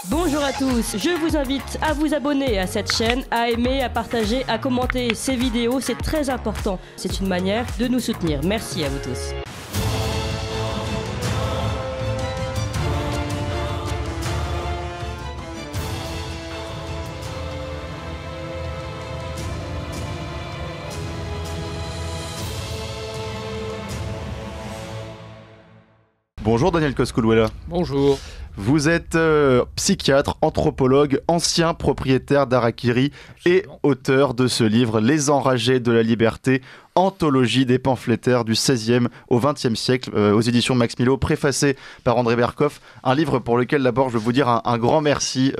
Bonjour à tous, je vous invite à vous abonner à cette chaîne, à aimer, à partager, à commenter ces vidéos, c'est très important. C'est une manière de nous soutenir. Merci à vous tous. Bonjour Daniel Cosculluela. Bonjour. Vous êtes psychiatre, anthropologue, ancien propriétaire d'Harakiri et auteur de ce livre Les Enragés de la Liberté, anthologie des pamphlétaires du XVIe au XXe siècle, aux éditions Max Millot, préfacé par André Berkoff. Un livre pour lequel d'abord je veux vous dire un grand merci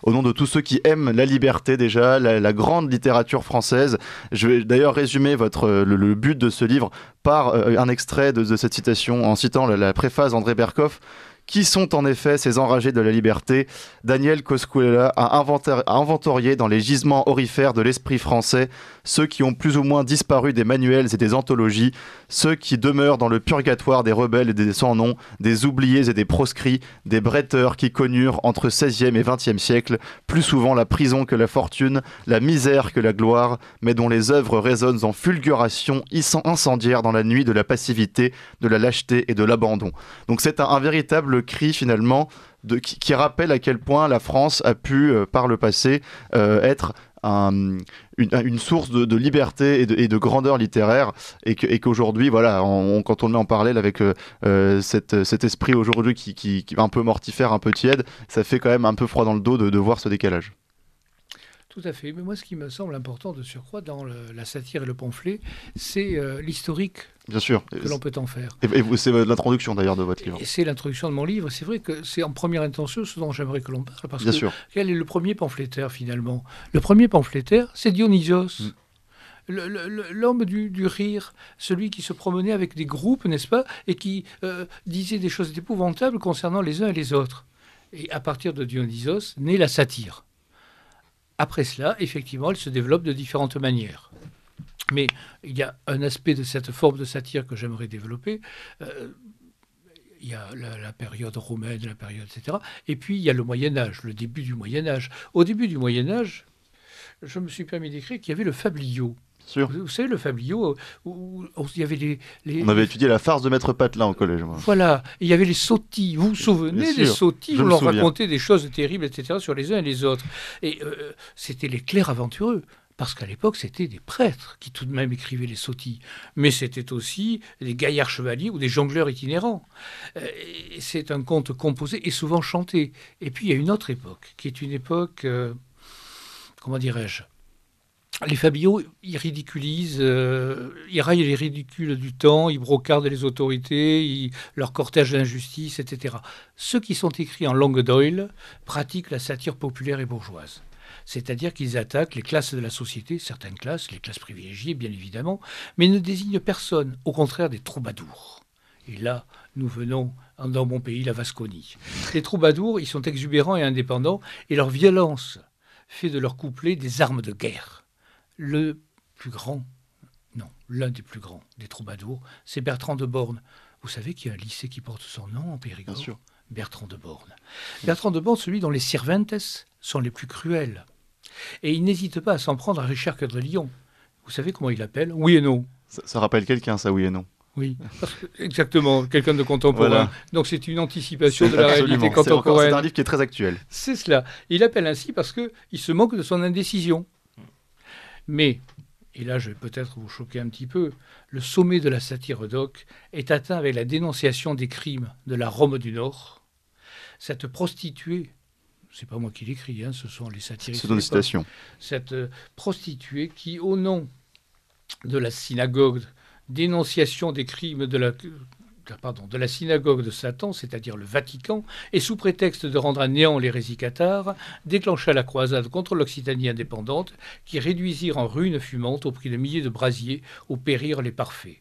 au nom de tous ceux qui aiment la liberté déjà, la grande littérature française. Je vais d'ailleurs résumer le but de ce livre par un extrait de cette citation en citant la préface d'André Berkoff. Qui sont en effet ces enragés de la liberté? Daniel Cosculluela a inventorié dans les gisements aurifères de l'esprit français ceux qui ont plus ou moins disparu des manuels et des anthologies, ceux qui demeurent dans le purgatoire des rebelles et des sans-noms, des oubliés et des proscrits, des bretteurs qui connurent entre XVIe et XXe siècle plus souvent la prison que la fortune, la misère que la gloire, mais dont les œuvres résonnent en fulguration incendiaire dans la nuit de la passivité, de la lâcheté et de l'abandon. Donc c'est un véritable cri finalement qui rappelle à quel point la France a pu par le passé être une source de liberté et de grandeur littéraire et qu'aujourd'hui voilà, quand on met en parallèle avec cet esprit aujourd'hui qui est un peu mortifère, un peu tiède, ça fait quand même un peu froid dans le dos de voir ce décalage. Tout à fait. Mais moi, ce qui me semble important de surcroît dans la satire et le pamphlet, c'est l'historique. Bien sûr. Que l'on peut en faire. Et c'est l'introduction d'ailleurs de votre livre. Et c'est l'introduction de mon livre. C'est vrai que c'est en première intention ce dont j'aimerais que l'on parle. Parce Bien que sûr. Quel est le premier pamphlétaire finalement? Le premier pamphlétaire, c'est Dionysos. L'homme du rire, celui qui se promenait avec des groupes, n'est-ce pas, et qui disait des choses épouvantables concernant les uns et les autres. Et à partir de Dionysos naît la satire. Après cela, effectivement, elle se développe de différentes manières. Mais il y a un aspect de cette forme de satire que j'aimerais développer. Il y a la période romaine, la période, etc. Et puis, il y a le Moyen-Âge, le début du Moyen-Âge. Au début du Moyen-Âge, je me suis permis d'écrire qu'il y avait le fabliau. Sûr. Vous savez, le fabliau, où il y avait On avait étudié la farce de Maître Patelin au collège. Moi. Voilà. Et il y avait les sottis. Vous vous souvenez des sottis? On leur racontait des choses terribles, etc., sur les uns et les autres. Et c'était les clercs aventureux. Parce qu'à l'époque, c'était des prêtres qui tout de même écrivaient les sottis. Mais c'était aussi des gaillards chevaliers ou des jongleurs itinérants. C'est un conte composé et souvent chanté. Et puis, il y a une autre époque, qui est une époque, comment dirais-je, les fabliaux, ils ridiculisent, ils raillent les ridicules du temps, ils brocardent les autorités, leur cortège d'injustice, etc. Ceux qui sont écrits en langue d'oïl pratiquent la satire populaire et bourgeoise. C'est-à-dire qu'ils attaquent les classes de la société, certaines classes, les classes privilégiées bien évidemment, mais ne désignent personne, au contraire des troubadours. Et là, nous venons dans mon pays, la Vasconie. Les troubadours, ils sont exubérants et indépendants, et leur violence fait de leurs couplets des armes de guerre. Le plus grand, non, l'un des plus grands des troubadours, c'est Bertrand de Born. Vous savez qu'il y a un lycée qui porte son nom en Périgord? Bien sûr. Bertrand de Born. Bertrand de Born, celui dont les Cervantes sont les plus cruels. Et il n'hésite pas à s'en prendre à Richard Cœur de Lion. Vous savez comment il l'appelle? Oui et non. Ça rappelle quelqu'un, ça, oui et non. Oui, exactement, quelqu'un de contemporain. Voilà. Donc c'est une anticipation de la réalité contemporaine. C'est un livre qui est très actuel. C'est cela. Il l'appelle ainsi parce qu'il se moque de son indécision. Mais, et là je vais peut-être vous choquer un petit peu, le sommet de la satire d'Oc est atteint avec la dénonciation des crimes de la Rome du Nord. Cette prostituée, c'est pas moi qui l'écris, hein, ce sont les satiristes. C'est une citation. Cette prostituée qui, au nom de la synagogue, dénonciation des crimes de la synagogue de Satan, c'est-à-dire le Vatican, et sous prétexte de rendre à néant l'hérésie cathare, déclencha la croisade contre l'Occitanie indépendante, qui réduisirent en ruines fumantes au prix de milliers de brasiers, où périrent les parfaits.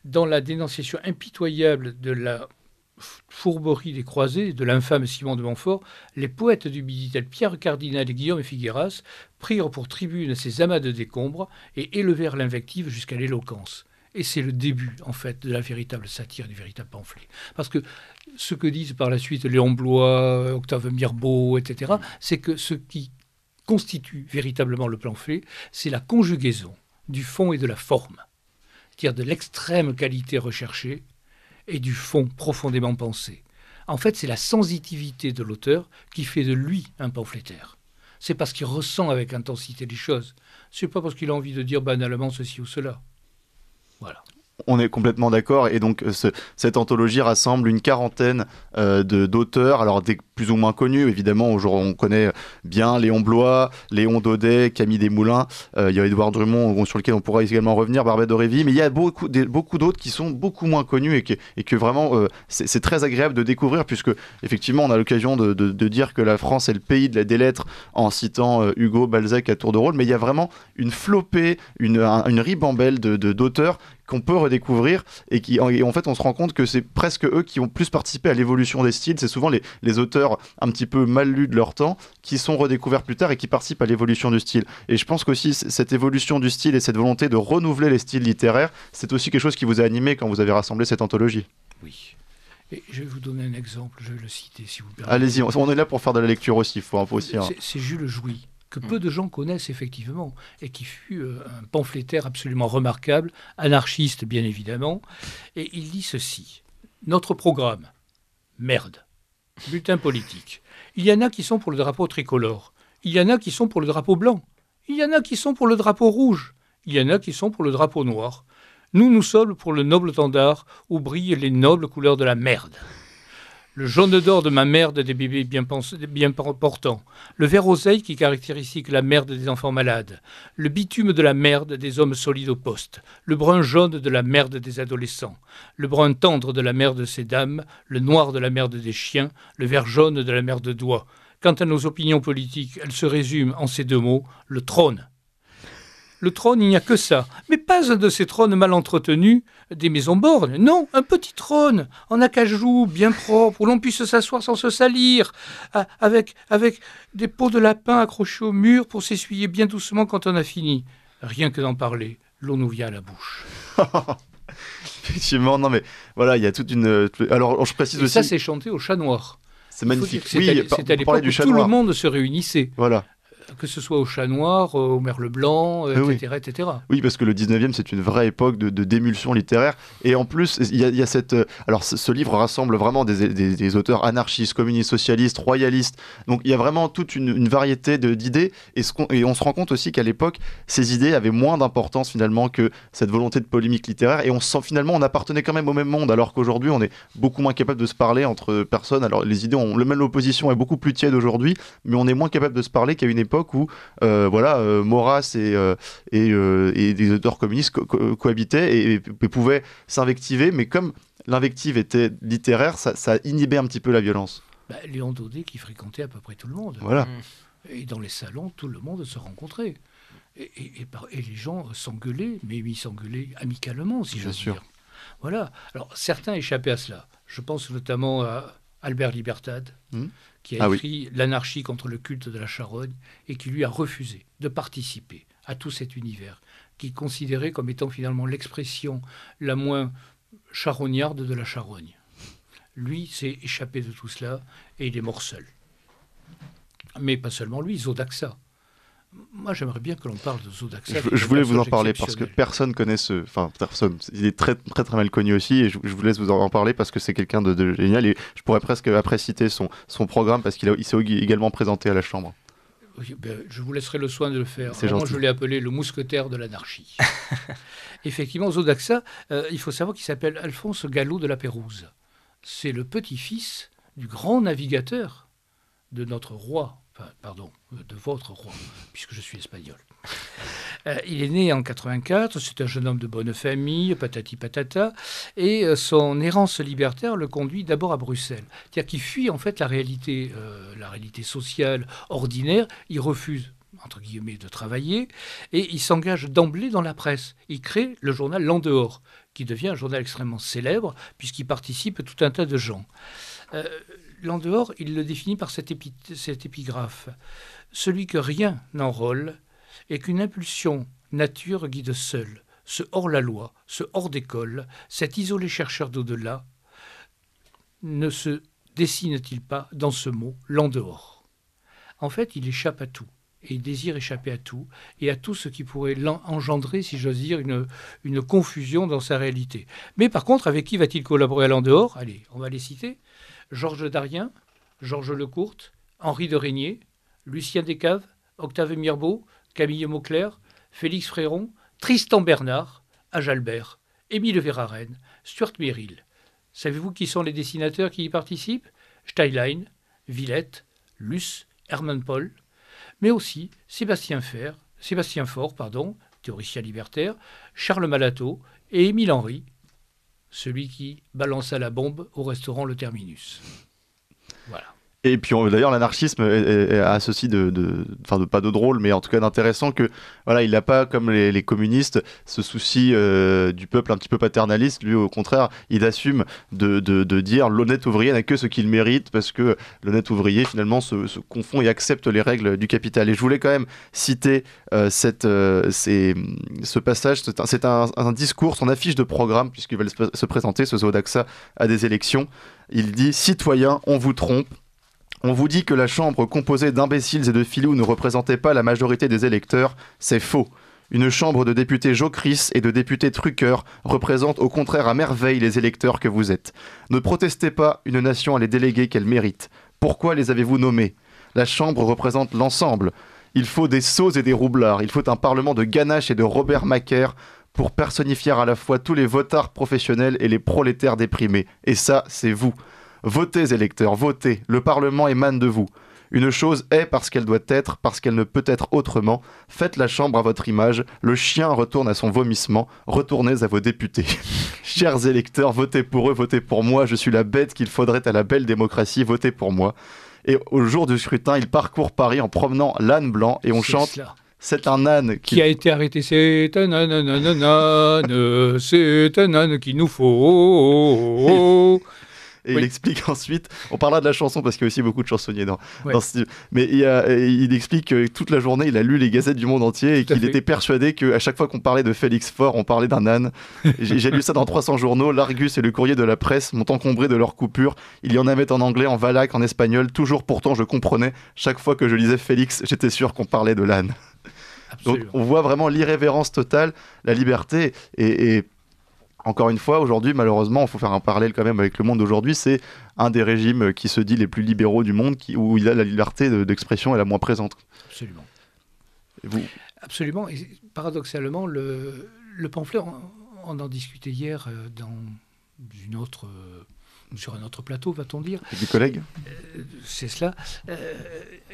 Dans la dénonciation impitoyable de la fourberie des croisés, de l'infâme Simon de Montfort, les poètes du Minitel Pierre Cardinal et Guillaume Figueras prirent pour tribune ces amas de décombres et élevèrent l'invective jusqu'à l'éloquence. Et c'est le début, en fait, de la véritable satire, du véritable pamphlet. Parce que ce que disent par la suite Léon Bloy, Octave Mirbeau, etc., c'est que ce qui constitue véritablement le pamphlet, c'est la conjugaison du fond et de la forme. C'est-à-dire de l'extrême qualité recherchée et du fond profondément pensé. En fait, c'est la sensitivité de l'auteur qui fait de lui un pamphlétaire. C'est parce qu'il ressent avec intensité les choses. C'est pas parce qu'il a envie de dire banalement ceci ou cela. Voilà. On est complètement d'accord, et donc cette anthologie rassemble une quarantaine d'auteurs, alors des plus ou moins connus, évidemment. Aujourd'hui, on connaît bien Léon Bloy, Léon Daudet, Camille Desmoulins, il y a Édouard Drummond, sur lequel on pourra également revenir, Barbet d'Aurevilly, mais il y a beaucoup d'autres qui sont beaucoup moins connus et que vraiment c'est très agréable de découvrir, puisque effectivement on a l'occasion de dire que la France est le pays des lettres en citant Hugo, Balzac à tour de rôle, mais il y a vraiment une flopée, une ribambelle d'auteurs qu'on peut redécouvrir et en fait on se rend compte que c'est presque eux qui ont plus participé à l'évolution des styles. C'est souvent les auteurs un petit peu mal lus de leur temps qui sont redécouverts plus tard et qui participent à l'évolution du style. Et je pense qu'aussi cette évolution du style et cette volonté de renouveler les styles littéraires, c'est aussi quelque chose qui vous a animé quand vous avez rassemblé cette anthologie. Oui. Et je vais vous donner un exemple, je vais le citer si vous le permettez. Allez-y, on est là pour faire de la lecture aussi, il faut un peu aussi. C'est Jules Jouy, que peu de gens connaissent effectivement, et qui fut un pamphlétaire absolument remarquable, anarchiste bien évidemment, et il dit ceci: notre programme, merde, bulletin politique. Il y en a qui sont pour le drapeau tricolore, il y en a qui sont pour le drapeau blanc, il y en a qui sont pour le drapeau rouge, il y en a qui sont pour le drapeau noir. Nous sommes pour le noble étendard où brillent les nobles couleurs de la merde. Le jaune d'or de ma merde des bébés bien portants, le vert oseille qui caractérise la merde des enfants malades, le bitume de la merde des hommes solides au poste, le brun jaune de la merde des adolescents, le brun tendre de la merde de ces dames, le noir de la merde des chiens, le vert jaune de la merde d'oie. Quant à nos opinions politiques, elles se résument en ces deux mots: le trône. Le trône, il n'y a que ça. Mais pas un de ces trônes mal entretenus, des maisons bornes. Non, un petit trône, en acajou, bien propre, où l'on puisse s'asseoir sans se salir, avec des peaux de lapin accrochés au mur pour s'essuyer bien doucement quand on a fini. Rien que d'en parler, l'eau nous vient à la bouche. Effectivement, non mais voilà, il y a toute une... Alors, je précise aussi... ça, c'est chanté au Chat Noir. C'est magnifique. C'est à l'époque où tout le monde se réunissait. Voilà. Que ce soit au Chat Noir, au Merle Blanc, etc., etc. Oui, parce que le 19e, c'est une vraie époque de d'émulsion littéraire. Et en plus, il y a cette... Alors, ce livre rassemble vraiment des auteurs anarchistes, communistes, socialistes, royalistes. Donc, il y a vraiment toute une variété d'idées. Et on se rend compte aussi qu'à l'époque, ces idées avaient moins d'importance, finalement, que cette volonté de polémique littéraire. Et on sent, finalement, on appartenait quand même au même monde, alors qu'aujourd'hui, on est beaucoup moins capable de se parler entre personnes. Alors, les idées, même l'opposition est beaucoup plus tiède aujourd'hui, mais on est moins capable de se parler qu'à une époque où Maurras et des auteurs communistes cohabitaient et pouvaient s'invectiver, mais comme l'invective était littéraire, ça inhibait un petit peu la violence. Léon Daudet qui fréquentait à peu près tout le monde. Voilà. Et dans les salons, tout le monde se rencontrait. Et les gens s'engueulaient, mais ils s'engueulaient amicalement, si j'ose dire. Voilà. Alors, certains échappaient à cela. Je pense notamment à Albert Libertad, qui a écrit L'anarchie contre le culte de la charogne, et qui lui a refusé de participer à tout cet univers, qu'il considérait comme étant finalement l'expression la moins charognarde de la charogne. Lui s'est échappé de tout cela, et il est mort seul. Mais pas seulement lui, Zodaxa. Moi, j'aimerais bien que l'on parle de Zodaxa. Je voulais vous en parler parce que personne connaît personne. Il est très, très, très mal connu aussi et je vous laisse vous en parler parce que c'est quelqu'un de génial et je pourrais presque après citer son programme parce qu'il s'est également présenté à la Chambre. Oui, je vous laisserai le soin de le faire. Moi, je l'ai appelé le mousquetaire de l'anarchie. Effectivement, Zodaxa, il faut savoir qu'il s'appelle Alphonse Gallo de la Pérouse. C'est le petit-fils du grand navigateur de notre roi. De votre roi, puisque je suis espagnol. Il est né en 84, c'est un jeune homme de bonne famille, patati patata, et son errance libertaire le conduit d'abord à Bruxelles. C'est-à-dire qu'il fuit en fait la réalité sociale ordinaire, il refuse, entre guillemets, de travailler, et il s'engage d'emblée dans la presse. Il crée le journal L'En dehors, qui devient un journal extrêmement célèbre, puisqu'il participe tout un tas de gens. L'En dehors, il le définit par cette épigraphe. Celui que rien n'enrôle et qu'une impulsion nature guide seule, ce hors-la-loi, ce hors-d'école, cet isolé chercheur d'au-delà, ne se dessine-t-il pas dans ce mot l'en dehors? En fait, il échappe à tout. Et il désire échapper à tout, et à tout ce qui pourrait engendrer, si j'ose dire, une confusion dans sa réalité. Mais par contre, avec qui va-t-il collaborer à l'en dehors? Allez, on va les citer. Georges Darien, Georges Lecourte, Henri de Régnier, Lucien Descaves, Octave Mirbeau, Camille Mauclerc, Félix Fréron, Tristan Bernard, Ajalbert, Émile Verhaeren, Stuart Merrill. Savez-vous qui sont les dessinateurs qui y participent? Steinlein, Villette, Luce, Hermann Pohl, mais aussi Sébastien Faure, théoricien libertaire, Charles Malato et Émile Henry, celui qui balança la bombe au restaurant Le Terminus. Voilà. Et puis d'ailleurs l'anarchisme a ceci pas de drôle, mais en tout cas d'intéressant que voilà, il n'a pas comme les communistes ce souci du peuple un petit peu paternaliste. Lui au contraire, il assume de dire l'honnête ouvrier n'a que ce qu'il mérite, parce que l'honnête ouvrier finalement se confond et accepte les règles du capital. Et je voulais quand même citer ce passage. C'est un discours, son affiche de programme, puisqu'il va se présenter, ce Zodaxa, à des élections. Il dit: citoyens, on vous trompe. On vous dit que la Chambre composée d'imbéciles et de filous ne représentait pas la majorité des électeurs. C'est faux. Une Chambre de députés jocrisse et de députés truqueurs représente au contraire à merveille les électeurs que vous êtes. Ne protestez pas, une nation a les délégués qu'elle mérite. Pourquoi les avez-vous nommés? La Chambre représente l'ensemble. Il faut des sots et des roublards. Il faut un parlement de Ganache et de Robert Macaire pour personnifier à la fois tous les votards professionnels et les prolétaires déprimés. Et ça, c'est vous. Votez, électeurs, votez. Le Parlement émane de vous. Une chose est parce qu'elle doit être, parce qu'elle ne peut être autrement. Faites la Chambre à votre image. Le chien retourne à son vomissement. Retournez à vos députés. Chers électeurs, votez pour eux, votez pour moi. Je suis la bête qu'il faudrait à la belle démocratie. Votez pour moi. Et au jour du scrutin, il parcourt Paris en promenant l'âne blanc et on chante... Cela. C'est un âne qui a été arrêté. C'est un âne, c'est un âne qu'il nous faut. Et il explique ensuite, on parlera de la chanson parce qu'il y a aussi beaucoup de chansonniers dans ce livre, mais il explique que toute la journée il a lu les gazettes du monde entier et qu'il était persuadé qu'à chaque fois qu'on parlait de Félix Faure, on parlait d'un âne. J'ai lu ça dans 300 journaux, l'Argus et le Courrier de la Presse m'ont encombré de leurs coupures. Il y en avait en anglais, en valaque, en espagnol, toujours pourtant je comprenais. Chaque fois que je lisais Félix, j'étais sûr qu'on parlait de l'âne. Donc on voit vraiment l'irrévérence totale, la liberté et encore une fois, aujourd'hui, malheureusement, il faut faire un parallèle quand même avec le monde d'aujourd'hui, c'est un des régimes qui se dit les plus libéraux du monde, où il a la liberté d'expression est la moins présente. Absolument. Et vous ? Absolument. Et paradoxalement, le pamphlet, on en discutait hier sur un autre plateau, va-t-on dire. Avec des collègues ? C'est cela.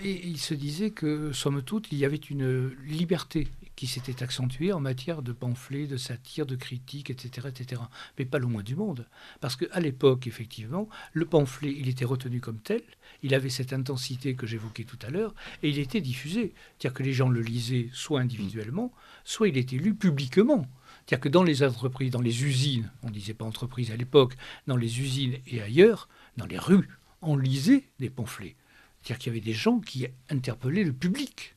Et il se disait que, somme toute, il y avait une liberté qui s'était accentuée en matière de pamphlets, de satire, de critiques, etc., etc. Mais pas le moins du monde. Parce qu'à l'époque, effectivement, le pamphlet, il était retenu comme tel, il avait cette intensité que j'évoquais tout à l'heure, et il était diffusé. C'est-à-dire que les gens le lisaient soit individuellement, soit il était lu publiquement. C'est-à-dire que dans les entreprises, dans les usines, on ne disait pas entreprises à l'époque, dans les usines et ailleurs, dans les rues, on lisait des pamphlets. C'est-à-dire qu'il y avait des gens qui interpellaient le public.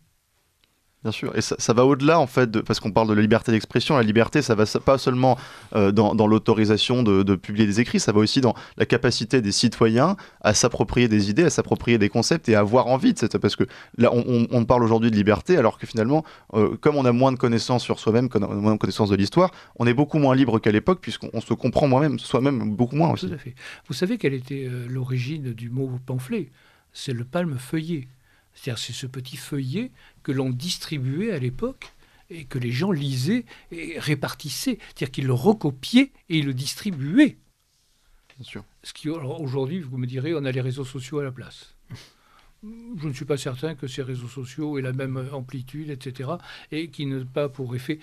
Bien sûr, et ça va au-delà en fait, parce qu'on parle de la liberté d'expression. La liberté, ça va pas seulement dans l'autorisation de publier des écrits, ça va aussi dans la capacité des citoyens à s'approprier des idées, à s'approprier des concepts et à avoir envie de ça. Parce que là, on parle aujourd'hui de liberté, alors que finalement, comme on a moins de connaissances sur soi-même, comme on a moins de connaissances de l'histoire, on est beaucoup moins libre qu'à l'époque, puisqu'on se comprend soi-même beaucoup moins aussi. Tout à fait. Vous savez quelle était l'origine du mot pamphlet? C'est le palme feuillet. C'est-à-dire c'est ce petit feuillet que l'on distribuait à l'époque et que les gens lisaient et répartissaient. C'est-à-dire qu'ils le recopiaient et ils le distribuaient. Bien sûr. Alors aujourd'hui, vous me direz, on a les réseaux sociaux à la place. Je ne suis pas certain que ces réseaux sociaux aient la même amplitude, etc. Et qui n'ont pas pour effet,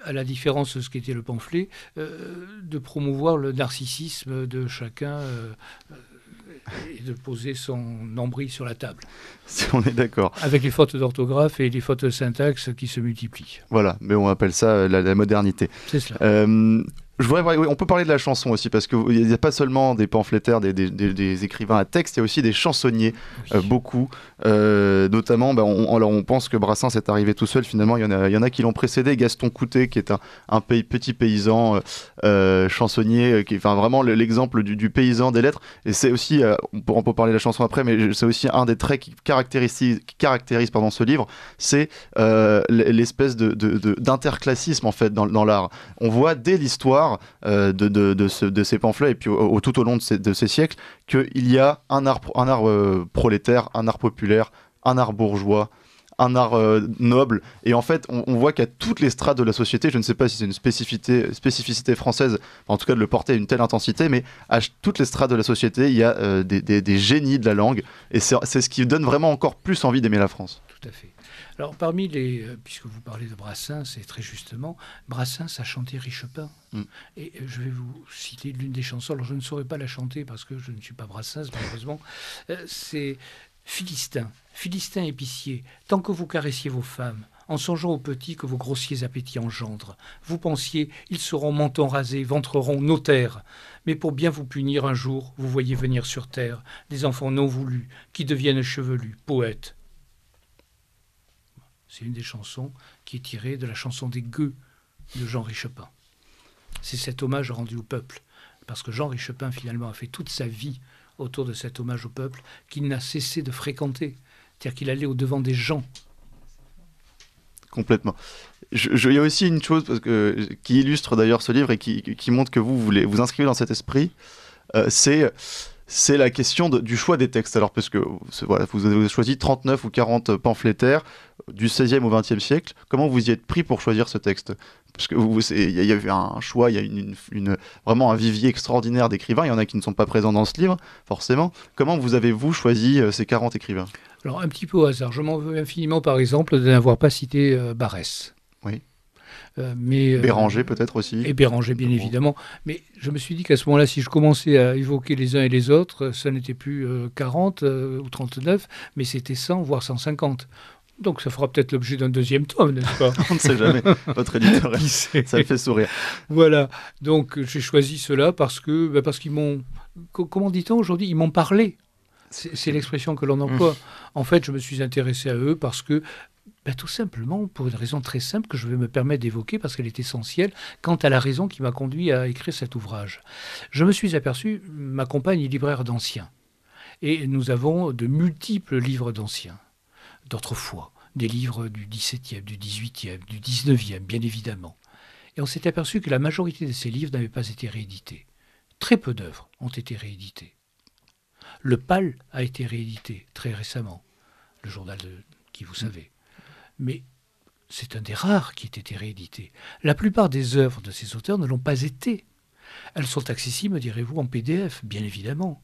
à la différence de ce qu'était le pamphlet, de promouvoir le narcissisme de chacun et de poser son nombril sur la table. Si on est d'accord. Avec les fautes d'orthographe et les fautes de syntaxe qui se multiplient. Voilà, mais on appelle ça la modernité. C'est cela. Oui, on peut parler de la chanson aussi, parce qu'il n'y a pas seulement des pamphlétaires, des écrivains à texte, il y a aussi des chansonniers, beaucoup. Notamment, on pense que Brassens est arrivé tout seul, finalement, il y en a qui l'ont précédé. Gaston Coutet, qui est un petit paysan chansonnier, qui est vraiment l'exemple du paysan des lettres. Et c'est aussi, on peut parler de la chanson après, mais c'est aussi un des traits qui caractérise ce livre, c'est l'espèce d'interclassisme, en fait, dans l'art. On voit dès l'histoire de ces pamphlets et puis tout au long de ces siècles qu'il y a un art prolétaire, un art populaire, un art bourgeois, un art noble, et en fait on voit qu'à toutes les strates de la société, je ne sais pas si c'est une spécificité française, en tout cas de le porter à une telle intensité, mais à toutes les strates de la société il y a des génies de la langue, et c'est ce qui donne vraiment encore plus envie d'aimer la France. Tout à fait. Alors, parmi puisque vous parlez de Brassens, et très justement, Brassens a chanté Richepin. Et je vais vous citer l'une des chansons. Alors, je ne saurais pas la chanter parce que je ne suis pas Brassens, malheureusement. C'est Philistin, Philistin épicier, tant que vous caressiez vos femmes, en songeant aux petits que vos grossiers appétits engendrent, vous pensiez, ils seront menton rasé, ventre rond, notaires. Mais pour bien vous punir un jour, vous voyez venir sur terre des enfants non voulus, qui deviennent chevelus, poètes. C'est une des chansons qui est tirée de la chanson des gueux de Jean Richepin. C'est cet hommage rendu au peuple, parce que Jean Richepin, finalement, a fait toute sa vie autour de cet hommage au peuple qu'il n'a cessé de fréquenter. C'est-à-dire qu'il allait au-devant des gens. Complètement. Il y a aussi une chose qui illustre d'ailleurs ce livre et qui montre que vous inscrivez dans cet esprit, c'est la question du choix des textes. Alors, parce que voilà, vous avez choisi 39 ou 40 pamphlétaires du 16e au 20e siècle. Comment vous y êtes pris pour choisir ce texte? Parce que il y a eu un choix, il y a vraiment un vivier extraordinaire d'écrivains. Il y en a qui ne sont pas présents dans ce livre, forcément. Comment avez-vous choisi ces 40 écrivains? Alors, un petit peu au hasard. Je m'en veux infiniment, par exemple, de n'avoir pas cité Barrès. Oui. Mais Béranger peut-être aussi. Et Béranger, bien évidemment. Mais je me suis dit qu'à ce moment-là, si je commençais à évoquer les uns et les autres, ça n'était plus 40 ou 39, mais c'était 100, voire 150. Donc ça fera peut-être l'objet d'un deuxième tome, n'est-ce pas? On ne sait jamais. Votre éditeur, ça me fait sourire. Voilà. Donc j'ai choisi cela parce qu'ils m'ont... Comment dit-on aujourd'hui? Ils m'ont parlé. C'est l'expression que l'on emploie. En fait, je me suis intéressé à eux parce que tout simplement, pour une raison très simple que je vais me permettre d'évoquer parce qu'elle est essentielle quant à la raison qui m'a conduit à écrire cet ouvrage. Je me suis aperçu, ma compagne est libraire d'anciens, et nous avons de multiples livres d'anciens, d'autrefois, des livres du XVIIe, du XVIIIe, du XIXe, bien évidemment. Et on s'est aperçu que la majorité de ces livres n'avaient pas été réédités. Très peu d'œuvres ont été rééditées. Le PAL a été réédité très récemment, le journal qui vous savez. Mais c'est un des rares qui ait été réédité. La plupart des œuvres de ces auteurs ne l'ont pas été. Elles sont accessibles, direz-vous, en PDF, bien évidemment.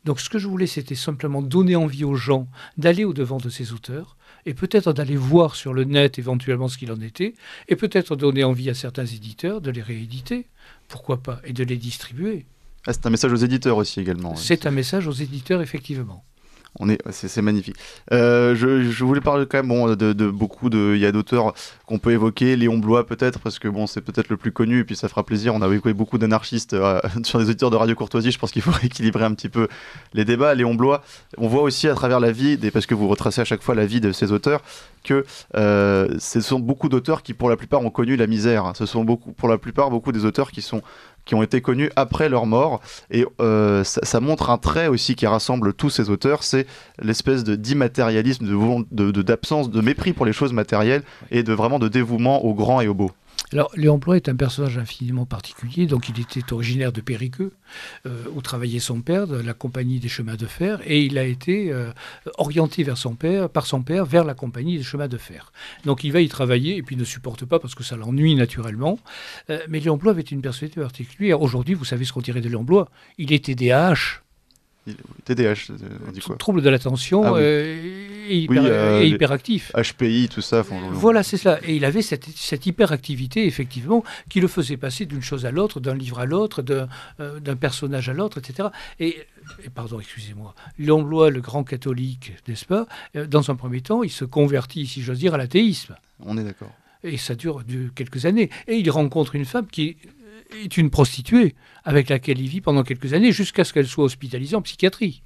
Donc ce que je voulais, c'était simplement donner envie aux gens d'aller au-devant de ces auteurs et peut-être d'aller voir sur le net éventuellement ce qu'il en était et peut-être donner envie à certains éditeurs de les rééditer, pourquoi pas, et de les distribuer. Ah, c'est un message aux éditeurs aussi également. C'est un message aux éditeurs, effectivement. C'est magnifique. Je voulais parler quand même de beaucoup il y a d'auteurs qu'on peut évoquer. Léon Bloy peut-être, parce que c'est peut-être le plus connu et puis ça fera plaisir. On a évoqué beaucoup d'anarchistes sur les auditeurs de Radio Courtoisie. Je pense qu'il faut rééquilibrer un petit peu les débats. Léon Bloy, on voit aussi à travers la vie, parce que vous retracez à chaque fois la vie de ces auteurs, que ce sont beaucoup d'auteurs qui pour la plupart ont connu la misère. Ce sont pour la plupart beaucoup des auteurs qui ont été connus après leur mort, et ça montre un trait aussi qui rassemble tous ces auteurs, c'est l'espèce d'immatérialisme, d'absence de mépris pour les choses matérielles et vraiment de dévouement au grand et au beau. Alors, Léon Bloy est un personnage infiniment particulier. Donc, il était originaire de Périgueux, où travaillait son père, de la compagnie des chemins de fer, et il a été orienté par son père vers la compagnie des chemins de fer. Donc, il va y travailler, et puis il ne supporte pas parce que ça l'ennuie naturellement. Mais Léon Bloy avait une personnalité particulière. Aujourd'hui, vous savez ce qu'on dirait de Léon Bloy. Il est TDAH. TDAH, on dit quoi? Trouble de l'attention et hyperactif. HPI, tout ça. Voilà, c'est ça. Et il avait cette hyperactivité, effectivement, qui le faisait passer d'une chose à l'autre, d'un livre à l'autre, d'un personnage à l'autre, etc. Et pardon, excusez-moi, Léon Bloy, le grand catholique, n'est-ce pas, dans un premier temps, il se convertit, si j'ose dire, à l'athéisme. On est d'accord. Et ça dure quelques années. Et il rencontre une femme qui est une prostituée avec laquelle il vit pendant quelques années jusqu'à ce qu'elle soit hospitalisée en psychiatrie.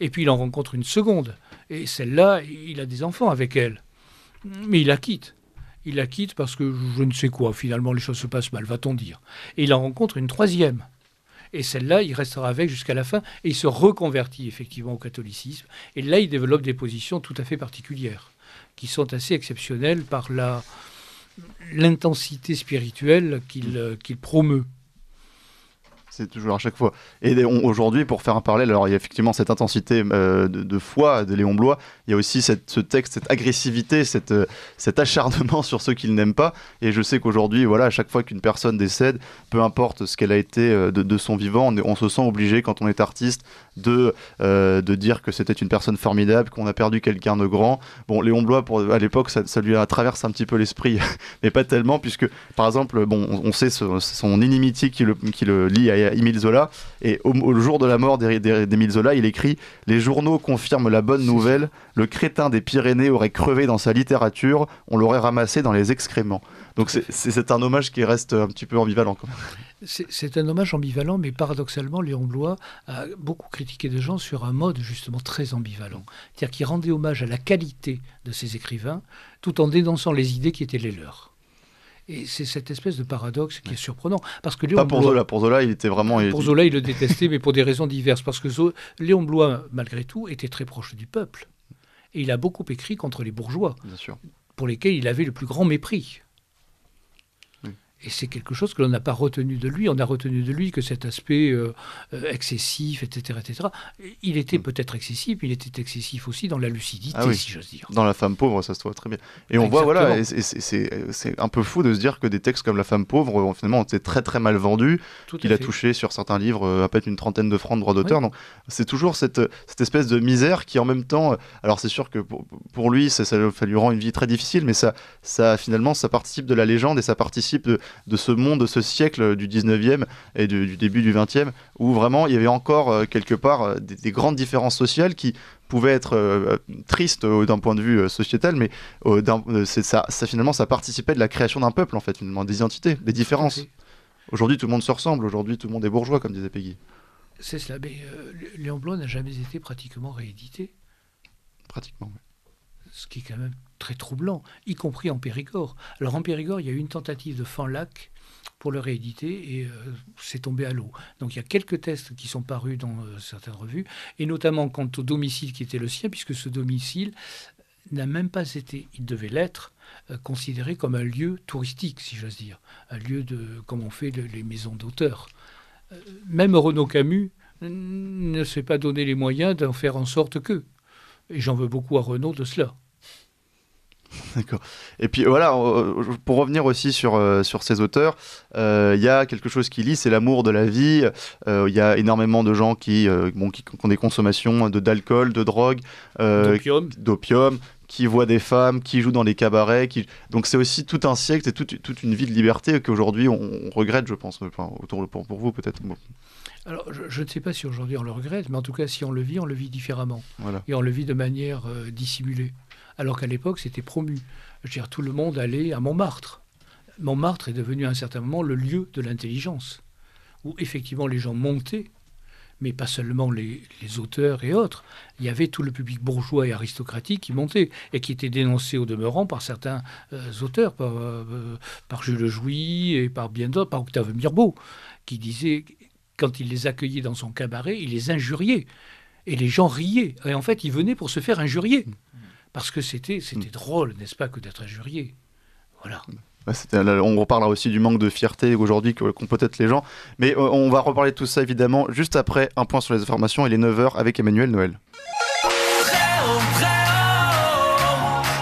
Et puis il en rencontre une seconde. Et celle-là, il a des enfants avec elle. Mais il la quitte. Il la quitte parce que je ne sais quoi. Finalement, les choses se passent mal, va-t-on dire. Et il en rencontre une troisième. Et celle-là, il restera avec jusqu'à la fin. Et il se reconvertit effectivement au catholicisme. Et là, il développe des positions tout à fait particulières, qui sont assez exceptionnelles par l'intensité spirituelle qu'il promeut. C'est toujours à chaque fois. Et aujourd'hui, pour faire un parallèle, alors il y a effectivement cette intensité de foi de Léon Bloy, il y a aussi ce texte, cette agressivité, cet acharnement sur ceux qu'il n'aime pas. Et je sais qu'aujourd'hui, voilà, à chaque fois qu'une personne décède, peu importe ce qu'elle a été de son vivant, on se sent obligé, quand on est artiste, de dire que c'était une personne formidable, qu'on a perdu quelqu'un de grand. Bon, Léon Bloy, à l'époque, ça lui traverse un petit peu l'esprit, mais pas tellement, puisque, par exemple, bon, on sait son inimitié qui le lie à Émile Zola, et au jour de la mort d'Émile Zola, il écrit « Les journaux confirment la bonne nouvelle, le crétin des Pyrénées aurait crevé dans sa littérature, on l'aurait ramassé dans les excréments ». Donc c'est un hommage qui reste un petit peu ambivalent quand même. C'est un hommage ambivalent, mais paradoxalement, Léon Bloy a beaucoup critiqué des gens sur un mode justement très ambivalent. C'est-à-dire qu'il rendait hommage à la qualité de ses écrivains, tout en dénonçant les idées qui étaient les leurs. Et c'est cette espèce de paradoxe qui est surprenant. Parce que Léon Pas pour Bloy, Zola. Pour Zola, il était vraiment... Pour Zola, il le détestait, mais pour des raisons diverses. Parce que Léon Bloy, malgré tout, était très proche du peuple. Et il a beaucoup écrit contre les bourgeois, bien sûr, pour lesquels il avait le plus grand mépris. Et c'est quelque chose que l'on n'a pas retenu de lui. On a retenu de lui que cet aspect excessif, etc., etc. Il était peut-être excessif, mais il était excessif aussi dans la lucidité, si j'ose dire. Dans La femme pauvre, ça se voit très bien. Et on voit, voilà, c'est un peu fou de se dire que des textes comme La femme pauvre, finalement, ont été très très mal vendus, qu'il a touché sur certains livres à peine une trentaine de francs de droits d'auteur. Donc c'est toujours cette espèce de misère qui, en même temps, alors c'est sûr que pour lui, ça lui rend une vie très difficile, mais finalement, ça participe de la légende et ça participe de ce monde, de ce siècle du 19e et du début du 20e, où vraiment il y avait encore quelque part des grandes différences sociales qui pouvaient être tristes d'un point de vue sociétal, mais finalement ça participait de la création d'un peuple, en fait, finalement, des identités, des différences. Aujourd'hui tout le monde se ressemble, aujourd'hui tout le monde est bourgeois, comme disait Peggy. C'est cela, mais Léon Bloy n'a jamais été pratiquement réédité. Pratiquement, oui. Ce qui est quand même très troublant, y compris en Périgord. Alors en Périgord, il y a eu une tentative de Fanlac pour le rééditer et c'est tombé à l'eau. Donc il y a quelques tests qui sont parus dans certaines revues, et notamment quant au domicile qui était le sien, puisque ce domicile n'a même pas été, il devait l'être, considéré comme un lieu touristique, si j'ose dire, un lieu comme on fait les maisons d'auteurs. Même Renaud Camus ne s'est pas donné les moyens d'en faire en sorte que. Et j'en veux beaucoup à Renaud de cela. D'accord. Et puis voilà, pour revenir aussi sur ces auteurs, il y a quelque chose qui lie, c'est l'amour de la vie. Il y a énormément de gens qui ont des consommations d'alcool, de drogue, d'opium, qui voient des femmes, qui jouent dans les cabarets. Donc c'est aussi tout un siècle et toute une vie de liberté qu'aujourd'hui on regrette, je pense. Enfin, pour vous peut-être. Bon. Alors, je ne sais pas si aujourd'hui on le regrette, mais en tout cas, si on le vit différemment. Voilà. Et on le vit de manière dissimulée. Alors qu'à l'époque, c'était promu. Je veux dire, tout le monde allait à Montmartre. Montmartre est devenu à un certain moment le lieu de l'intelligence, où effectivement les gens montaient, mais pas seulement les auteurs et autres. Il y avait tout le public bourgeois et aristocratique qui montait et qui était dénoncé au demeurant par certains auteurs, par Jules Jouy et par bien d'autres, par Octave Mirbeau, qui disait... Quand il les accueillait dans son cabaret, il les injuriait. Et les gens riaient. Et en fait, ils venaient pour se faire injurier. Parce que c'était drôle, n'est-ce pas, que d'être injurié. Voilà. On reparlera aussi du manque de fierté aujourd'hui qu'ont peut-être les gens. Mais on va reparler de tout ça, évidemment, juste après un point sur les informations. Il est 9h avec Emmanuel Noël.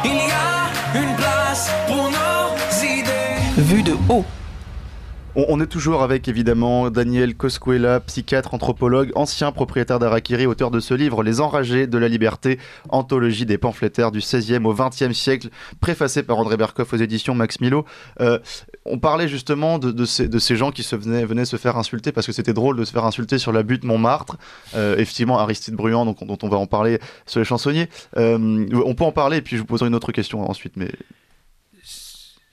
Il y a une place pour nos idées. Vue de haut. On est toujours avec, évidemment, Daniel Coscuela, psychiatre, anthropologue, ancien propriétaire d'Harakiri, auteur de ce livre « Les enragés de la liberté », anthologie des pamphlétaires du XVIe au XXe siècle, préfacé par André Berkoff aux éditions Max Milo. On parlait justement de ces gens qui venaient se faire insulter, parce que c'était drôle de se faire insulter sur la butte Montmartre. Effectivement, Aristide Bruand, dont on va en parler sur les chansonniers. On peut en parler, et puis je vous poserai une autre question ensuite. Mais...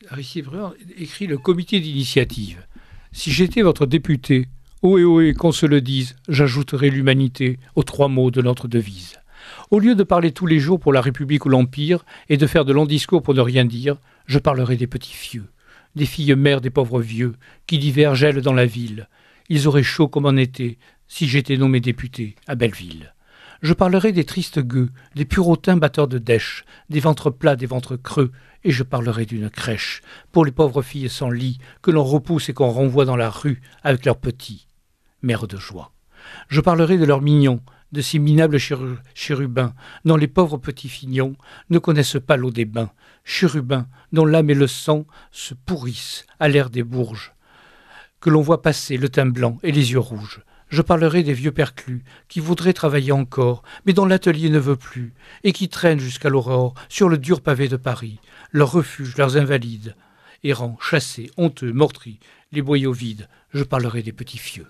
Aristide Bruand écrit le comité d'initiative. Si j'étais votre député, ohé, qu'on se le dise, j'ajouterais l'humanité aux 3 mots de notre devise. Au lieu de parler tous les jours pour la République ou l'Empire et de faire de longs discours pour ne rien dire, je parlerai des petits fieux, des filles mères des pauvres vieux, qui l'hiver gèlent dans la ville. Ils auraient chaud comme en été, si j'étais nommé député à Belleville. Je parlerai des tristes gueux, des purotins batteurs de dèche, des ventres plats, des ventres creux, et je parlerai d'une crèche, pour les pauvres filles sans lit, que l'on repousse et qu'on renvoie dans la rue avec leurs petits. Mère de joie. Je parlerai de leurs mignons, de ces minables chérubins, dont les pauvres petits fignons ne connaissent pas l'eau des bains, chérubins dont l'âme et le sang se pourrissent à l'air des Bourges, que l'on voit passer le teint blanc et les yeux rouges. Je parlerai des vieux perclus qui voudraient travailler encore, mais dont l'atelier ne veut plus, et qui traînent jusqu'à l'aurore sur le dur pavé de Paris, leurs refuges, leurs invalides, errants, chassés, honteux, meurtris, les boyaux vides. Je parlerai des petits fieux.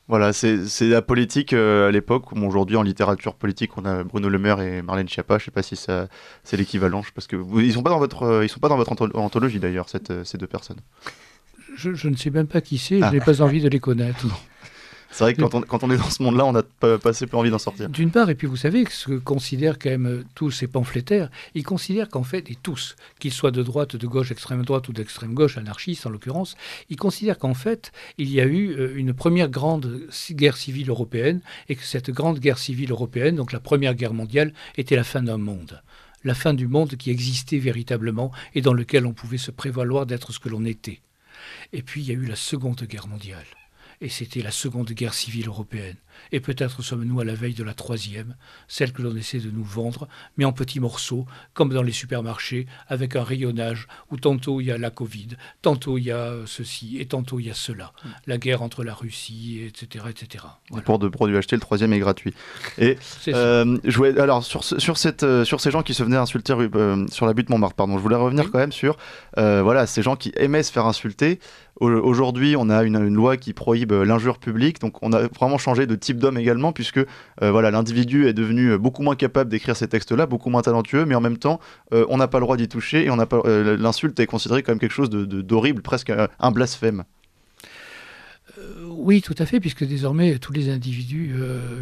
Voilà, c'est la politique à l'époque, comme aujourd'hui en littérature politique, on a Bruno Le Maire et Marlène Schiappa. Je ne sais pas si c'est l'équivalent, parce que ils sont pas dans votre anthologie d'ailleurs, ces 2 personnes. Je ne sais même pas qui c'est, je n'ai pas envie de les connaître. C'est vrai que quand on est dans ce monde-là, on n'a pas assez peu envie d'en sortir. D'une part, et puis vous savez, ce que considèrent quand même tous ces pamphlétaires, ils considèrent qu'en fait, et tous, qu'ils soient de droite, de gauche, extrême droite ou d'extrême gauche, anarchistes en l'occurrence, ils considèrent qu'en fait, il y a eu une première grande guerre civile européenne, et que cette grande guerre civile européenne, donc la Première Guerre mondiale, était la fin d'un monde. La fin du monde qui existait véritablement et dans lequel on pouvait se prévaloir d'être ce que l'on était. Et puis, il y a eu la Seconde Guerre mondiale. Et c'était la Seconde Guerre civile européenne. Et peut-être sommes-nous à la veille de la 3e, celle que l'on essaie de nous vendre, mais en petits morceaux, comme dans les supermarchés, avec un rayonnage où tantôt il y a la Covid, tantôt il y a ceci, et tantôt il y a cela. La guerre entre la Russie, etc. etc. Voilà. Pour de produits achetés, le 3e est gratuit. Et alors, sur ces gens qui se venaient insulter sur la butte Montmartre, pardon, je voulais revenir quand même sur ces gens qui aimaient se faire insulter. Aujourd'hui, on a une loi qui prohibe l'injure publique, donc on a vraiment changé de type d'homme également, puisque l'individu est devenu beaucoup moins capable d'écrire ces textes-là, beaucoup moins talentueux, mais en même temps, on n'a pas le droit d'y toucher, et l'insulte est considérée comme quelque chose d'horrible, presque un blasphème. Oui, tout à fait, puisque désormais, tous les individus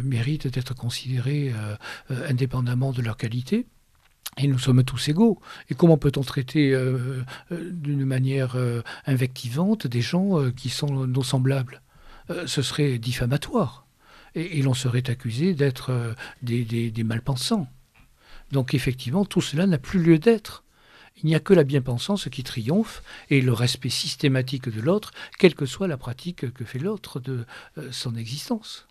méritent d'être considérés indépendamment de leur qualité. Et nous sommes tous égaux. Et comment peut-on traiter d'une manière invectivante des gens qui sont nos semblables ? Ce serait diffamatoire. Et l'on serait accusé d'être des malpensants. Donc effectivement, tout cela n'a plus lieu d'être. Il n'y a que la bien-pensance qui triomphe et le respect systématique de l'autre, quelle que soit la pratique que fait l'autre de son existence.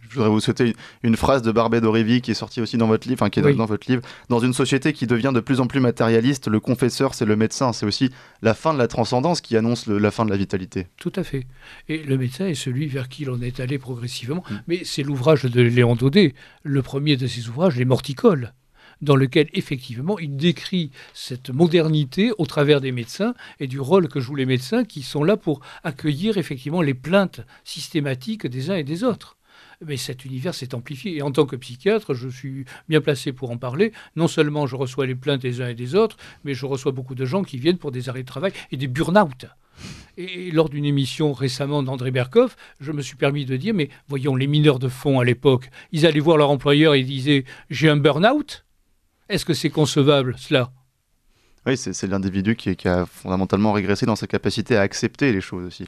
Je voudrais vous souhaiter une phrase de Barbet d'Aurevilly qui est sortie aussi dans votre livre, qui est dans votre livre. Dans une société qui devient de plus en plus matérialiste, le confesseur, c'est le médecin. C'est aussi la fin de la transcendance qui annonce la fin de la vitalité. Tout à fait. Et le médecin est celui vers qui l'on est allé progressivement. Mais c'est l'ouvrage de Léon Daudet, le premier de ses ouvrages, Les Morticoles, dans lequel, effectivement, il décrit cette modernité au travers des médecins et du rôle que jouent les médecins qui sont là pour accueillir, effectivement, les plaintes systématiques des uns et des autres. Mais cet univers s'est amplifié. Et en tant que psychiatre, je suis bien placé pour en parler. Non seulement je reçois les plaintes des uns et des autres, mais je reçois beaucoup de gens qui viennent pour des arrêts de travail et des burn-out. Et lors d'une émission récemment d'André Berkoff, je me suis permis de dire, mais voyons, les mineurs de fond à l'époque, ils allaient voir leur employeur et ils disaient « j'ai un burn-out ». Est-ce que c'est concevable, cela ? Oui, c'est l'individu qui a fondamentalement régressé dans sa capacité à accepter les choses aussi.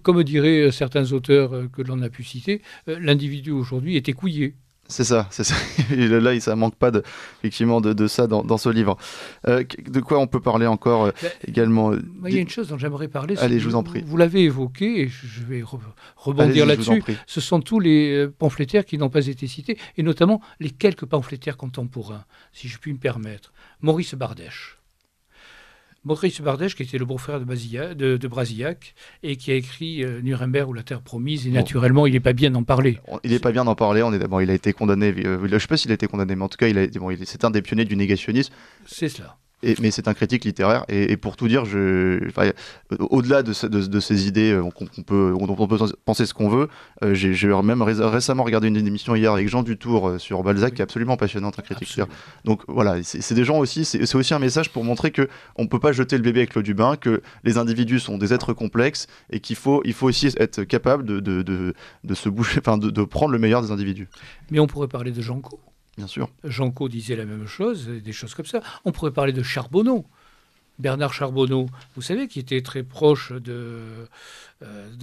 Comme diraient certains auteurs que l'on a pu citer, l'individu aujourd'hui est écouillé. C'est ça. Et là, ça ne manque pas effectivement de ça dans ce livre. De quoi on peut parler encore également Il y a une chose dont j'aimerais parler. Allez, je vous en prie. Vous l'avez évoqué, et je vais rebondir là-dessus. Ce sont tous les pamphlétaires qui n'ont pas été cités, et notamment les quelques pamphlétaires contemporains, si je puis me permettre. Maurice Bardèche. Maurice Bardèche, qui était le beau-frère de Brasillac, et qui a écrit Nuremberg ou la Terre promise, et naturellement, il n'est pas bien d'en parler. Il n'est pas bien d'en parler, il a été condamné, je ne sais pas s'il a été condamné, mais en tout cas, c'est un des pionniers du négationnisme. C'est cela. Mais c'est un critique littéraire, et pour tout dire, au-delà de ces idées dont on peut penser ce qu'on veut, j'ai même récemment regardé une émission hier avec Jean Dutour sur Balzac, qui est absolument passionnante, un critique littéraire. Donc voilà, c'est des gens aussi, c'est aussi un message pour montrer qu'on ne peut pas jeter le bébé avec l'eau du bain, que les individus sont des êtres complexes, et il faut aussi être capable de se boucher, de prendre le meilleur des individus. Mais on pourrait parler de Jean Cau. Bien sûr. Jean Cau disait la même chose, des choses comme ça. On pourrait parler de Charbonneau. Bernard Charbonneau, vous savez, qui était très proche de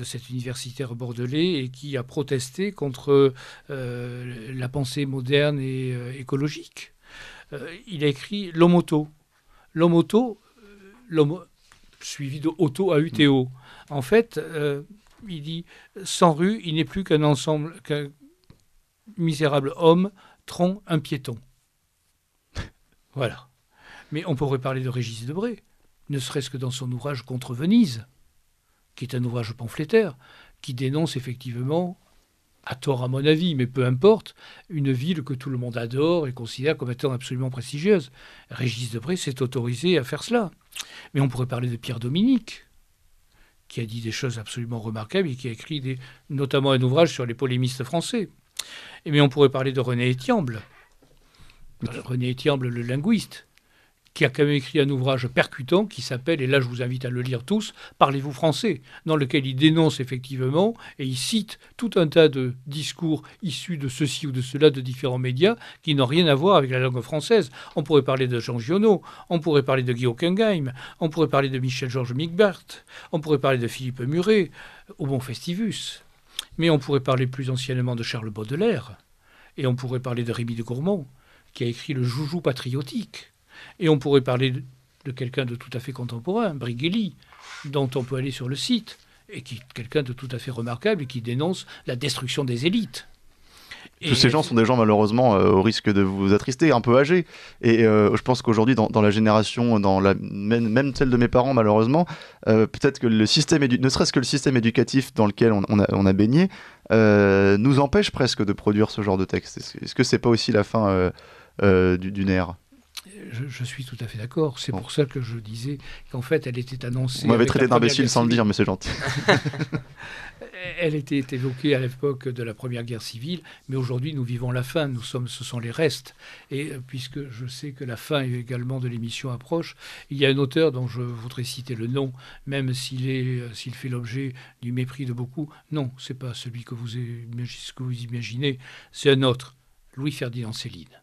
cet universitaire bordelais et qui a protesté contre la pensée moderne et écologique. Il a écrit L'homme auto. L'homme auto, l'homme suivi de auto, A-U-T-O. En fait, il dit « Sans rue, il n'est plus qu'un misérable homme, tronc, un piéton. » Voilà. Mais on pourrait parler de Régis Debray, ne serait-ce que dans son ouvrage Contre Venise, qui est un ouvrage pamphlétaire, qui dénonce effectivement, à tort à mon avis, mais peu importe, une ville que tout le monde adore et considère comme étant absolument prestigieuse. Régis Debray s'est autorisé à faire cela. Mais on pourrait parler de Pierre Dominique, qui a dit des choses absolument remarquables et qui a écrit notamment un ouvrage sur les polémistes français. Mais on pourrait parler de René Etiamble. René Etiamble, le linguiste, qui a quand même écrit un ouvrage percutant qui s'appelle, et là je vous invite à le lire tous, « Parlez-vous français ?», dans lequel il dénonce effectivement, et il cite tout un tas de discours issus de ceci ou de cela, de différents médias, qui n'ont rien à voir avec la langue française. On pourrait parler de Jean Giono, on pourrait parler de Guy Hockenheim, on pourrait parler de Michel-Georges Migbert, on pourrait parler de Philippe Muret, au Bon Festivus. Mais on pourrait parler plus anciennement de Charles Baudelaire, et on pourrait parler de Rémy de Gourmont, qui a écrit le Joujou patriotique. Et on pourrait parler de quelqu'un de tout à fait contemporain, Brigelli, dont on peut aller sur le site, et qui est quelqu'un de tout à fait remarquable et qui dénonce la destruction des élites. Tous ces gens sont des gens malheureusement au risque de vous attrister, un peu âgés. Et je pense qu'aujourd'hui, dans la génération, même celle de mes parents malheureusement, peut-être que ne serait-ce que le système éducatif dans lequel on a baigné, nous empêche presque de produire ce genre de texte. Est-ce que c'est pas aussi la fin d'une ère ? Je suis tout à fait d'accord. C'est pour ça que je disais qu'en fait, elle était annoncée... Vous m'avez traité d'imbécile sans le dire, mais c'est gentil. Elle était évoquée à l'époque de la Première Guerre civile, mais aujourd'hui, nous vivons la fin. Ce sont les restes. Et puisque je sais que la fin également de l'émission approche, il y a un auteur dont je voudrais citer le nom, même s'il fait l'objet du mépris de beaucoup. Non, c'est pas celui que vous imaginez, c'est un autre, Louis-Ferdinand Céline,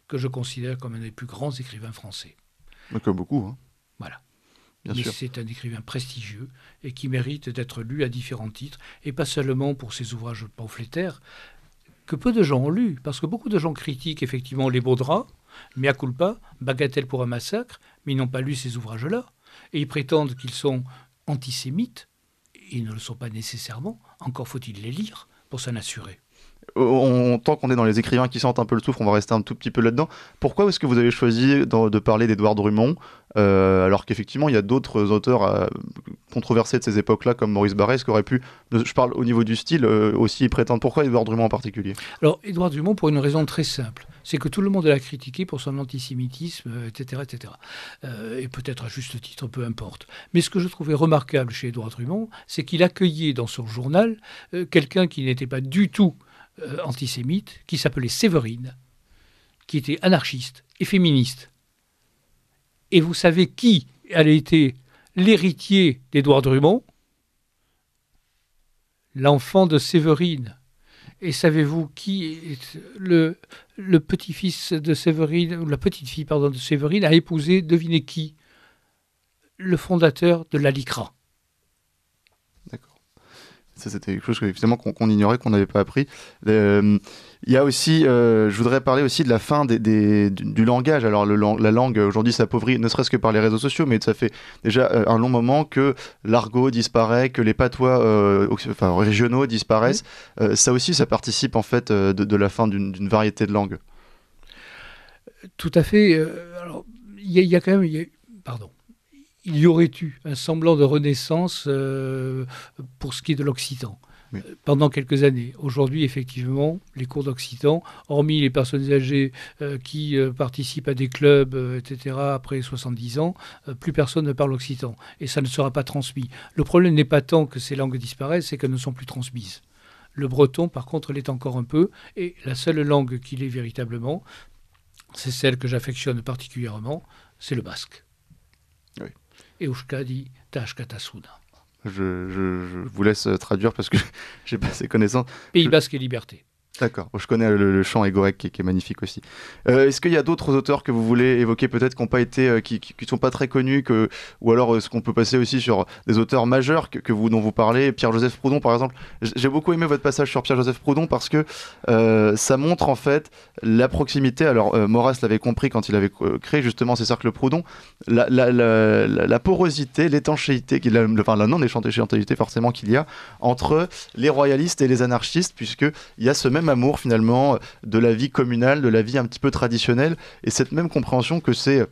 que je considère comme un des plus grands écrivains français. Comme beaucoup, hein. Voilà. Bien Mais sûr. c'est un écrivain prestigieux et qui mérite d'être lu à différents titres, et pas seulement pour ses ouvrages pamphlétaires, que peu de gens ont lus, parce que beaucoup de gens critiquent effectivement Les Beaux Draps, Mea culpa, Bagatelle pour un massacre, mais ils n'ont pas lu ces ouvrages-là, et ils prétendent qu'ils sont antisémites, et ils ne le sont pas nécessairement, encore faut-il les lire pour s'en assurer. Tant qu'on est dans les écrivains qui sentent un peu le souffle, on va rester un tout petit peu là-dedans. Pourquoi est-ce que vous avez choisi de parler d'Édouard Drummond, alors qu'effectivement il y a d'autres auteurs controversés de ces époques-là, comme Maurice Barrès, qui auraient pu, je parle au niveau du style, aussi y prétendre. Pourquoi Édouard Drummond en particulier ? Alors, Édouard Drummond, pour une raison très simple, c'est que tout le monde l'a critiqué pour son antisémitisme, etc., etc. Et peut-être à juste titre, peu importe. Mais ce que je trouvais remarquable chez Édouard Drummond, c'est qu'il accueillait dans son journal quelqu'un qui n'était pas du tout antisémite, qui s'appelait Séverine, qui était anarchiste et féministe. Et vous savez qui a été l'héritier d'Édouard Drummond ? L'enfant de Séverine. Et savez-vous qui est le petit-fils de Séverine, ou la petite-fille, pardon, de Séverine, a épousé, devinez qui ? Le fondateur de la LICRA. Ça, c'était quelque chose qu'on ignorait, qu'on n'avait pas appris. Il y a aussi, je voudrais parler aussi de la fin du langage. Alors la langue aujourd'hui s'appauvrit, ne serait-ce que par les réseaux sociaux, mais ça fait déjà un long moment que l'argot disparaît, que les patois régionaux disparaissent. Ça aussi, ça participe en fait de la fin d'une variété de langues. Tout à fait. Alors, il y a quand même... Pardon. Il y aurait eu un semblant de renaissance pour ce qui est de l'occitan. Oui. Pendant quelques années. Aujourd'hui, effectivement, les cours d'occitan, hormis les personnes âgées qui participent à des clubs, etc., après 70 ans, plus personne ne parle occitan. Et ça ne sera pas transmis. Le problème n'est pas tant que ces langues disparaissent, c'est qu'elles ne sont plus transmises. Le breton, par contre, l'est encore un peu. Et la seule langue qu'il est véritablement, c'est celle que j'affectionne particulièrement, c'est le basque. Oui. Et Euskadi, Tashkatasuna. Je vous laisse traduire parce que j'ai pas ces connaissances. Pays basque et liberté. D'accord, je connais le chant égoïque qui est magnifique aussi. Est-ce qu'il y a d'autres auteurs que vous voulez évoquer, peut-être qui n'ont pas été, qui sont pas très connus, ou alors est-ce qu'on peut passer aussi sur des auteurs majeurs dont vous parlez, Pierre-Joseph Proudhon par exemple. J'ai beaucoup aimé votre passage sur Pierre-Joseph Proudhon parce que ça montre en fait la proximité. Alors Maurras l'avait compris quand il avait créé justement ces cercles Proudhon, la porosité, l'étanchéité, la non-étanchéité forcément qu'il y a entre les royalistes et les anarchistes, puisqu'il y a ce même amour finalement de la vie communale, de la vie un petit peu traditionnelle, et cette même compréhension que c'est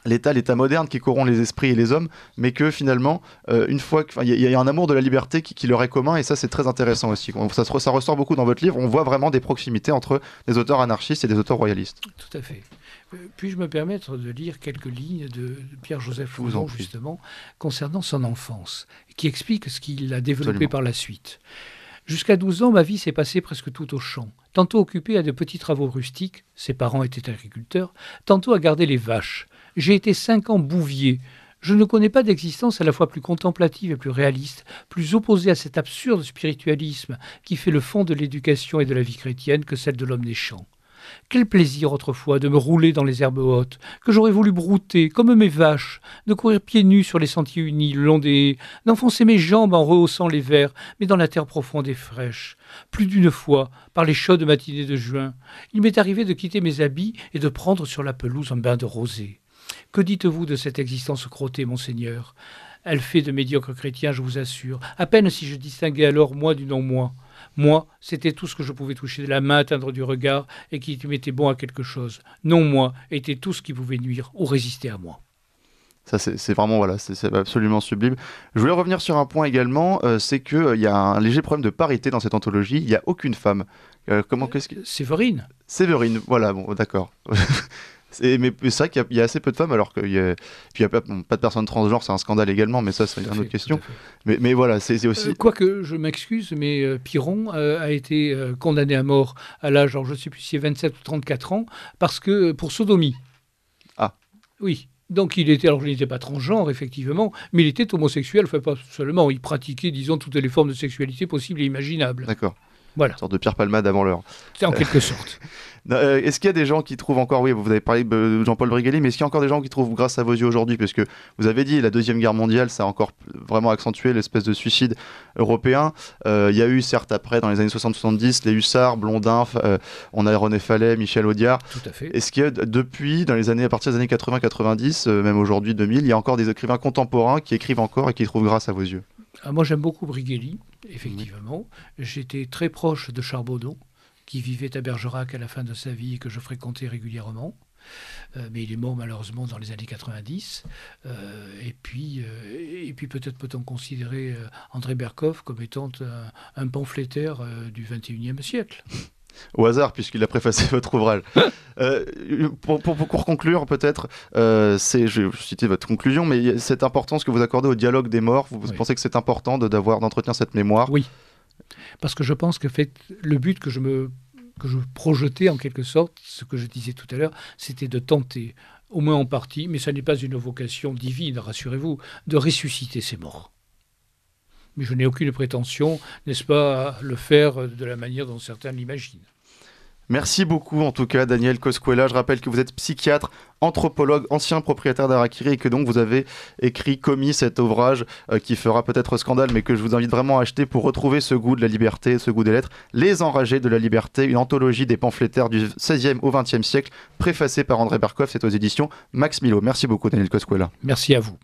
l'État moderne qui corrompt les esprits et les hommes, mais que finalement, une fois qu'il y a un amour de la liberté qui leur est commun, et ça c'est très intéressant aussi. Ça ressort beaucoup dans votre livre, on voit vraiment des proximités entre des auteurs anarchistes et des auteurs royalistes. Tout à fait. Puis-je me permettre de lire quelques lignes de Pierre-Joseph Proudhon, justement, concernant son enfance, qui explique ce qu'il a développé Absolument. par la suite. Jusqu'à 12 ans, ma vie s'est passée presque tout au champ, tantôt occupée à de petits travaux rustiques, ses parents étaient agriculteurs, tantôt à garder les vaches. J'ai été 5 ans bouvier. Je ne connais pas d'existence à la fois plus contemplative et plus réaliste, plus opposée à cet absurde spiritualisme qui fait le fond de l'éducation et de la vie chrétienne que celle de l'homme des champs. Quel plaisir autrefois de me rouler dans les herbes hautes, que j'aurais voulu brouter, comme mes vaches, de courir pieds nus sur les sentiers unis le long des haies, d'enfoncer mes jambes en rehaussant les verres, mais dans la terre profonde et fraîche. Plus d'une fois, par les chaudes matinées de juin, il m'est arrivé de quitter mes habits et de prendre sur la pelouse un bain de rosée. Que dites-vous de cette existence crottée, monseigneur ? Elle fait de médiocres chrétiens, je vous assure. À peine si je distinguais alors moi du non-moi. Moi, c'était tout ce que je pouvais toucher de la main, atteindre du regard, et qui m'était bon à quelque chose. Non, moi, était tout ce qui pouvait nuire ou résister à moi. Ça, c'est vraiment, voilà, c'est absolument sublime. Je voulais revenir sur un point également, c'est qu'il y a un léger problème de parité dans cette anthologie. Il n'y a aucune femme. Séverine. Séverine, voilà, bon, d'accord. Mais c'est vrai qu'il y a assez peu de femmes, alors qu'il y a pas de personnes transgenres, c'est un scandale également, mais ça c'est une autre question. Mais voilà, c'est aussi... Quoique, je m'excuse, mais Piron a été condamné à mort à l'âge, alors je ne sais plus si c'est 27 ou 34 ans, pour sodomie. Ah. Oui. Donc il n'était pas transgenre, effectivement, mais il était homosexuel, enfin pas seulement, il pratiquait, disons, toutes les formes de sexualité possibles et imaginables. D'accord. Voilà. Une sorte de Pierre Palmade avant l'heure. C'est en quelque sorte. Est-ce qu'il y a des gens qui trouvent encore, oui, vous avez parlé de Jean-Paul Brigelli, mais est-ce qu'il y a encore des gens qui trouvent grâce à vos yeux aujourd'hui, parce que vous avez dit la Deuxième Guerre mondiale, ça a encore vraiment accentué l'espèce de suicide européen. Il y a eu, certes, après, dans les années 60-70, les Hussards, Blondin, on a René Fallet, Michel Audiard. Tout à fait. Est-ce qu'il y a depuis, à partir des années 80-90, même aujourd'hui 2000, il y a encore des écrivains contemporains qui écrivent encore et qui trouvent grâce à vos yeux? Moi, j'aime beaucoup Brigelli, effectivement. J'étais très proche de Charbonneau, qui vivait à Bergerac à la fin de sa vie et que je fréquentais régulièrement. Mais il est mort malheureusement dans les années 90. Et puis peut-être peut-on considérer André Berkoff comme étant un pamphlétaire du XXIe siècle. Au hasard, puisqu'il a préfacé votre ouvrage. Pour conclure, peut-être, je vais citer votre conclusion, mais cette importance que vous accordez au dialogue des morts, vous pensez que c'est important d'entretenir cette mémoire? Oui, parce que je pense que le but que je projetais en quelque sorte, ce que je disais tout à l'heure, c'était de tenter, au moins en partie, mais ça n'est pas une vocation divine, rassurez-vous, de ressusciter ces morts. Mais je n'ai aucune prétention, n'est-ce pas, à le faire de la manière dont certains l'imaginent. Merci beaucoup en tout cas Daniel Coscuela. Je rappelle que vous êtes psychiatre, anthropologue, ancien propriétaire d'Harakiri et que donc vous avez commis cet ouvrage qui fera peut-être scandale mais que je vous invite vraiment à acheter pour retrouver ce goût de la liberté, ce goût des lettres. Les Enragés de la liberté, une anthologie des pamphlétaires du XVIe au XXe siècle, préfacée par André Berkoff, c'est aux éditions Max Milo. Merci beaucoup Daniel Coscuela. Merci à vous.